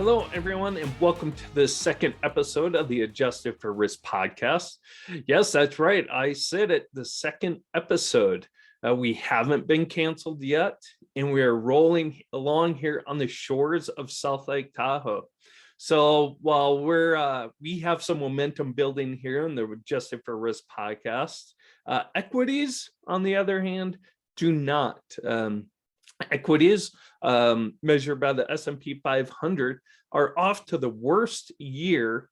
Hello, everyone, and welcome to the second episode of the Adjusted for Risk podcast. Yes, that's right. I said it, the second episode. We haven't been canceled yet, and we are rolling along here on the shores of South Lake Tahoe. So while we have some momentum building here in the Adjusted for Risk podcast, equities, on the other hand, do not. Equities measured by the S&P 500 are off to the worst year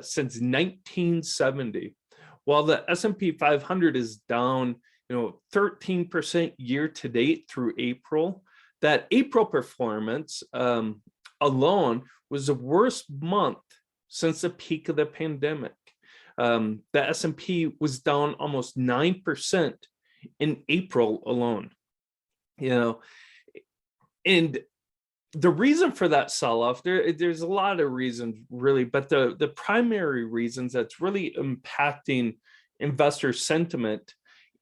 since 1970. While the S&P 500 is down, 13% year to date through April, that April performance alone was the worst month since the peak of the pandemic. The S&P was down almost 9% in April alone. And the reason for that sell-off, there's a lot of reasons really, but the primary reasons that's really impacting investor sentiment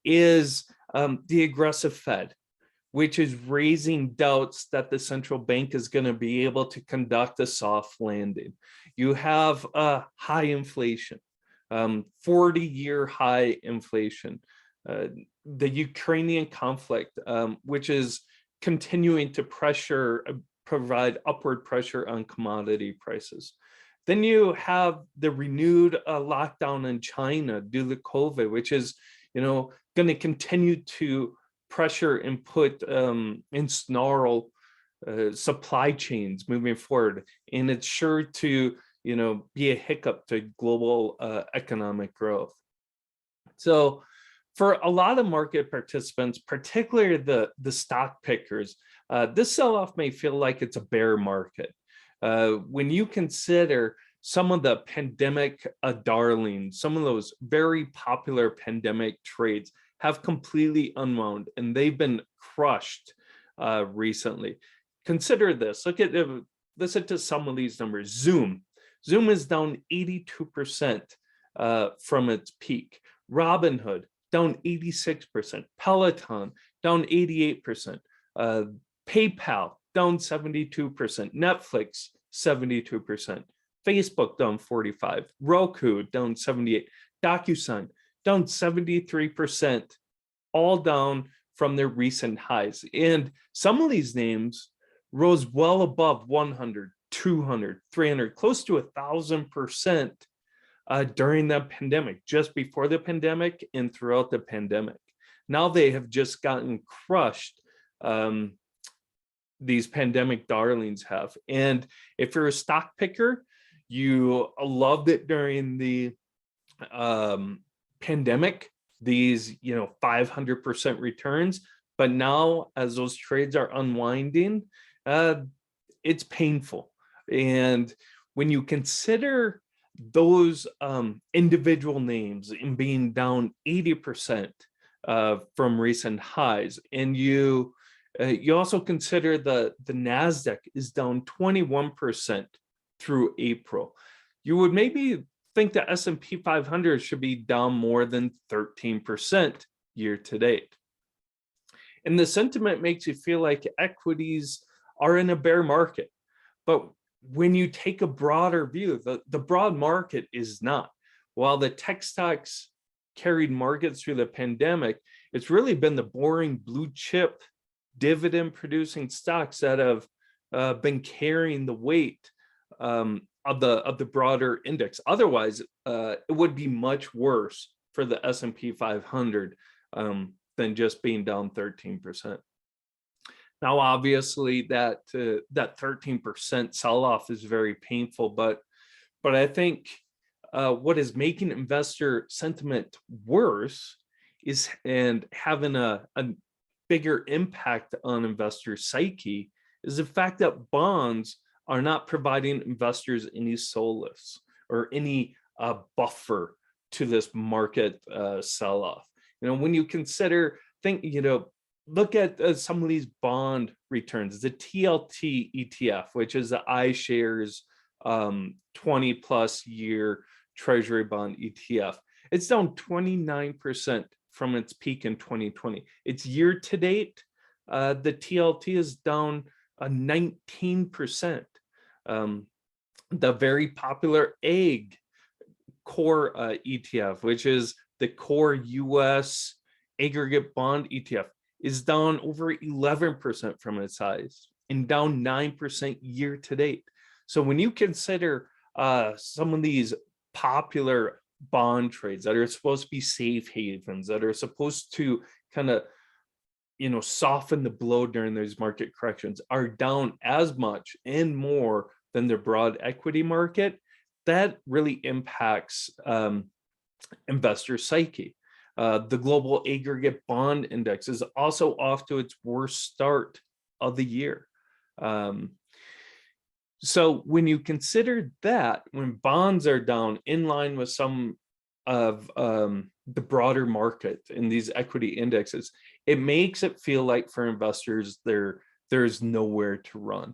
is the aggressive Fed, which is raising doubts that the central bank is going to be able to conduct a soft landing. You have high inflation, 40-year high inflation. The Ukrainian conflict, which is continuing to provide upward pressure on commodity prices. Then you have the renewed lockdown in China due to COVID, which is, going to continue to pressure and put and snarl supply chains moving forward. And it's sure to, be a hiccup to global economic growth. So for a lot of market participants, particularly the stock pickers, this sell-off may feel like it's a bear market. When you consider some of the pandemic darlings, some of those very popular pandemic trades have completely unwound and they've been crushed recently. Consider this. Listen to some of these numbers. Zoom is down 82% from its peak. Robinhood down 86%, Peloton down 88%, PayPal down 72%, Netflix 72%, Facebook down 45%, Roku down 78%, DocuSign down 73%, all down from their recent highs. And some of these names rose well above 100, 200, 300, close to 1,000%. During the pandemic, just before the pandemic and throughout the pandemic. Now they have just gotten crushed, these pandemic darlings have. And if you're a stock picker, you loved it during the pandemic, these 500% returns. But now as those trades are unwinding, it's painful. And when you consider those individual names in being down 80% from recent highs, and you also consider the NASDAQ is down 21% through April, you would maybe think the S&P 500 should be down more than 13% year to date. And the sentiment makes you feel like equities are in a bear market. But when you take a broader view, the broad market is not. While the tech stocks carried markets through the pandemic, it's really been the boring blue chip dividend producing stocks that have been carrying the weight of the broader index. Otherwise, it would be much worse for the S&P 500 than just being down 13%. Now, obviously, that 13% sell-off is very painful, but I think what is making investor sentiment worse is and having a bigger impact on investor psyche is the fact that bonds are not providing investors any solace or any buffer to this market sell-off. When you consider, look at some of these bond returns. The TLT ETF, which is the iShares 20+ year Treasury bond ETF, it's down 29% from its peak in 2020. Its year to date, the TLT is down 19%. The very popular AGG core ETF, which is the core US aggregate bond ETF, is down over 11% from its highs and down 9% year to date. So when you consider some of these popular bond trades that are supposed to be safe havens, that are supposed to kind of soften the blow during those market corrections, are down as much and more than the broad equity market, that really impacts investor psyche. The global aggregate bond index is also off to its worst start of the year. So when you consider that, when bonds are down in line with some of the broader market in these equity indexes, it makes it feel like for investors there's nowhere to run.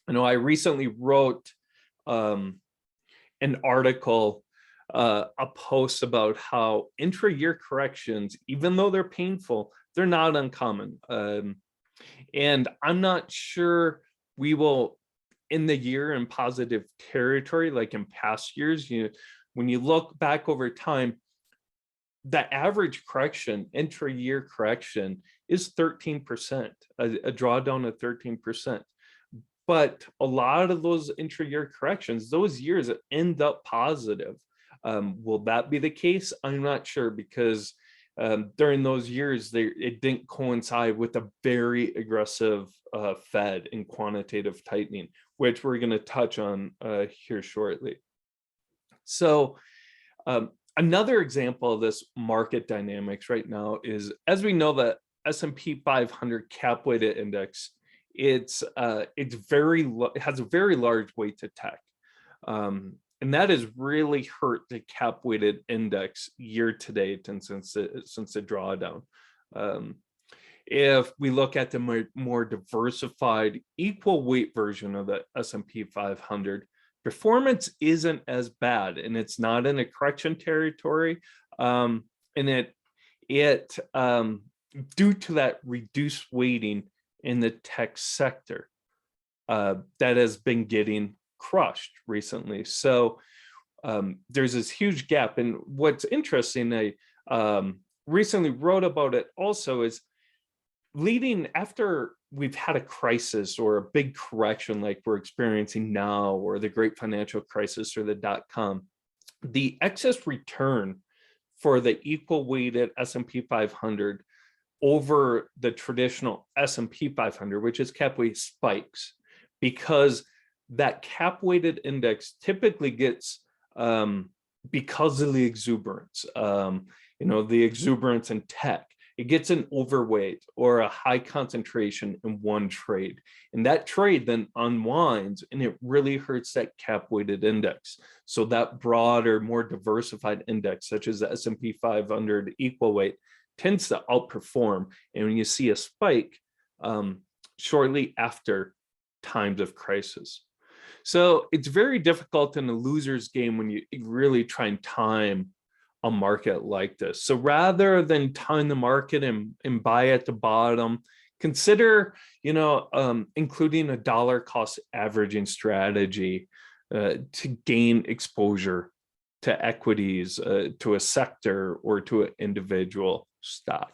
I recently wrote an article, a post about how intra-year corrections, even though they're painful, they're not uncommon. And I'm not sure we will end the year in positive territory like in past years. When you look back over time, the average correction, intra-year correction, is 13%, a drawdown of 13%. But a lot of those intra-year corrections, those years end up positive. Will that be the case? I'm not sure, because during those years, it didn't coincide with a very aggressive Fed and quantitative tightening, which we're going to touch on here shortly. So another example of this market dynamics right now is, as we know, the S&P 500 cap weighted index, it has a very large weight to tech. And that has really hurt the cap weighted index year to date and since the drawdown. If we look at the more diversified equal weight version of the S&P 500, performance isn't as bad, and it's not in a correction territory. And it due to that reduced weighting in the tech sector that has been getting crushed recently. So there's this huge gap. And what's interesting, I recently wrote about it also, is leading after we've had a crisis or a big correction like we're experiencing now, or the great financial crisis or the dot-com, the excess return for the equal weighted S&P 500 over the traditional S&P 500, which is cap weight, spikes, because that cap weighted index typically gets, because of the exuberance, the exuberance in tech, it gets an overweight or a high concentration in one trade. And that trade then unwinds, and it really hurts that cap weighted index. So that broader, more diversified index, such as the S&P 500 equal weight, tends to outperform. And when you see a spike shortly after times of crisis. So it's very difficult in a loser's game when you really try and time a market like this. So rather than time the market and buy at the bottom, consider, including a dollar cost averaging strategy to gain exposure to equities, to a sector, or to an individual stock.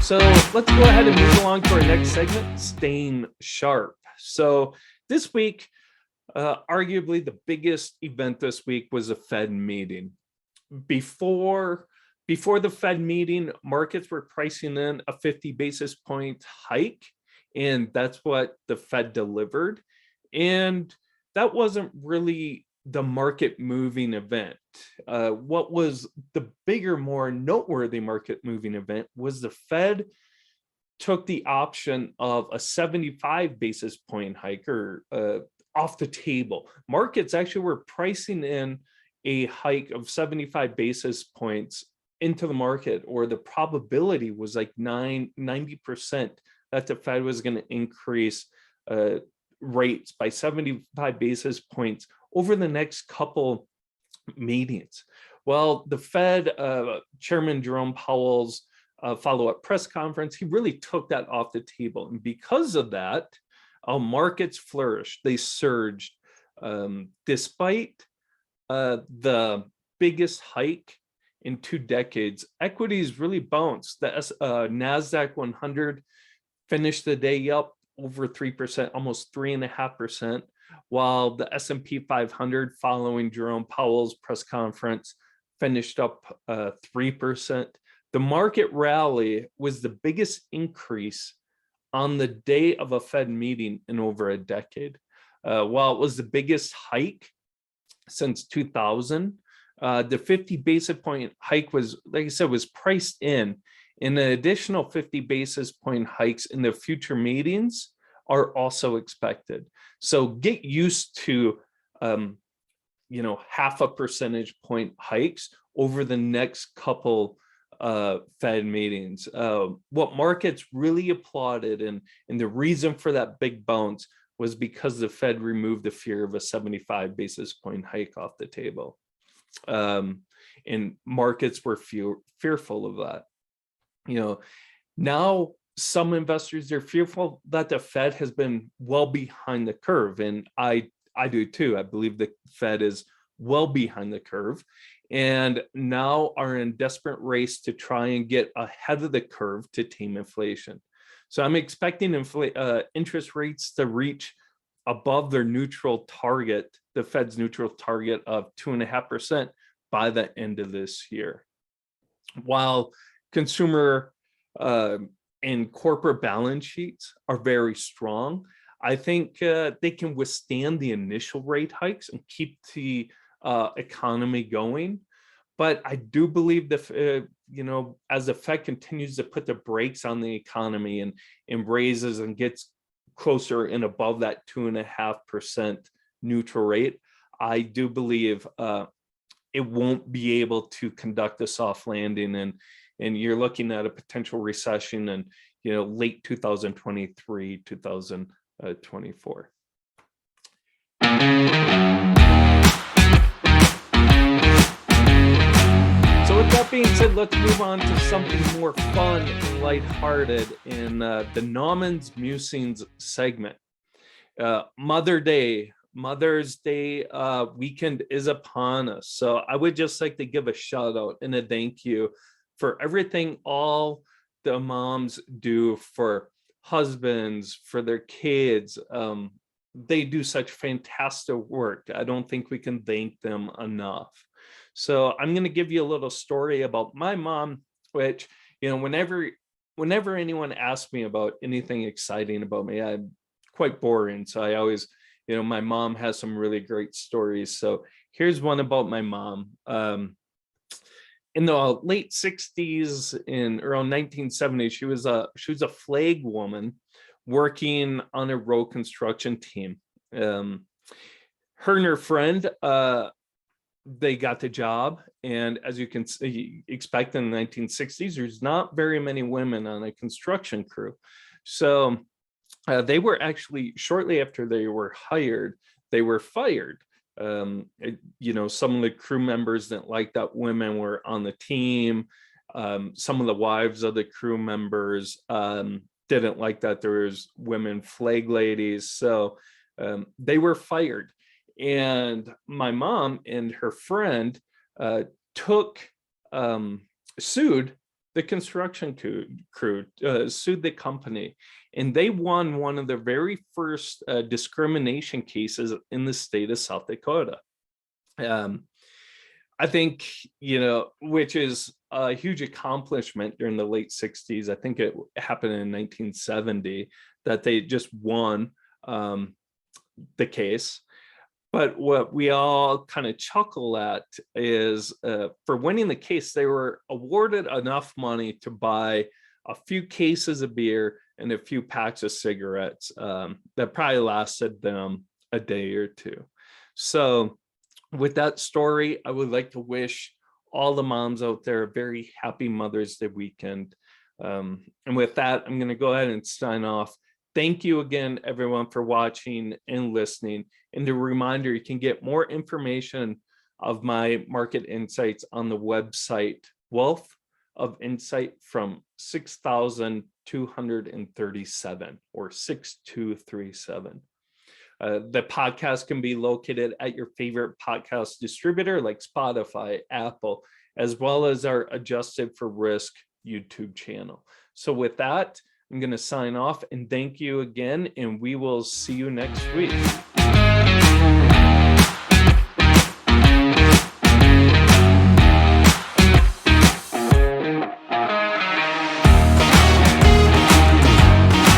So let's go ahead and move along to our next segment, Staying Sharp. So this week, arguably the biggest event this week was a Fed meeting. Before the Fed meeting, markets were pricing in a 50 basis point hike, and that's what the Fed delivered. And that wasn't really the market moving event. What was the bigger, more noteworthy market moving event was the Fed took the option of a 75 basis point hike off the table. Markets actually were pricing in a hike of 75 basis points into the market, or the probability was like 90% that the Fed was going to increase rates by 75 basis points over the next couple meetings. Well, the Fed Chairman Jerome Powell's follow-up press conference, he really took that off the table. And because of that, markets flourished. They surged despite the biggest hike in 2 decades. Equities really bounced. The NASDAQ 100 finished the day up over 3%, almost 3.5%, while the S&P 500, following Jerome Powell's press conference, finished up 3%. The market rally was the biggest increase on the day of a Fed meeting in over a decade. While it was the biggest hike since 2000, the 50 basis point hike was, like I said, was priced in. And an additional 50 basis point hikes in the future meetings are also expected. So get used to, half a percentage point hikes over the next couple Fed meetings. What markets really applauded, and the reason for that big bounce, was because the Fed removed the fear of a 75 basis point hike off the table. And markets were fearful of that. Now some investors are fearful that the Fed has been well behind the curve, and I do too. I believe the Fed is well behind the curve, and now are in desperate race to try and get ahead of the curve to tame inflation. So I'm expecting interest rates to reach above their neutral target, the Fed's neutral target of 2.5% by the end of this year. While consumer and corporate balance sheets are very strong, I think they can withstand the initial rate hikes and keep the economy going. But I do believe that, as the Fed continues to put the brakes on the economy and raises and gets closer and above that 2.5% neutral rate, I do believe it won't be able to conduct a soft landing, and you're looking at a potential recession in late 2023, 2024. So with that being said, let's move on to something more fun and lighthearted in the Nauman's Musings segment. Mother's Day weekend is upon us. So I would just like to give a shout out and a thank you for everything all the moms do for husbands, for their kids. They do such fantastic work. I don't think we can thank them enough. So I'm going to give you a little story about my mom, which, whenever anyone asks me about anything exciting about me, I'm quite boring. So I always, my mom has some really great stories. So here's one about my mom. In the late 60s, in around 1970, she was a flag woman working on a road construction team. Her and her friend, they got the job, and as you can expect in the 1960s, there's not very many women on a construction crew. So they were actually, shortly after they were hired, they were fired. Some of the crew members didn't like that women were on the team. Some of the wives of the crew members didn't like that there was women flag ladies. So they were fired. And my mom and her friend sued the construction crew, sued the company, and they won one of the very first discrimination cases in the state of South Dakota. I think, which is a huge accomplishment during the late 60s. I think it happened in 1970 that they just won the case. But what we all kind of chuckle at is for winning the case, they were awarded enough money to buy a few cases of beer and a few packs of cigarettes that probably lasted them a day or two. So with that story, I would like to wish all the moms out there a very happy Mother's Day weekend. And with that, I'm going to go ahead and sign off. Thank you again, everyone, for watching and listening. And a reminder, you can get more information of my market insights on the website Wealth of Insight from 6,237 or 6237. The podcast can be located at your favorite podcast distributor like Spotify, Apple, as well as our Adjusted for Risk YouTube channel. So with that, I'm going to sign off and thank you again, and we will see you next week.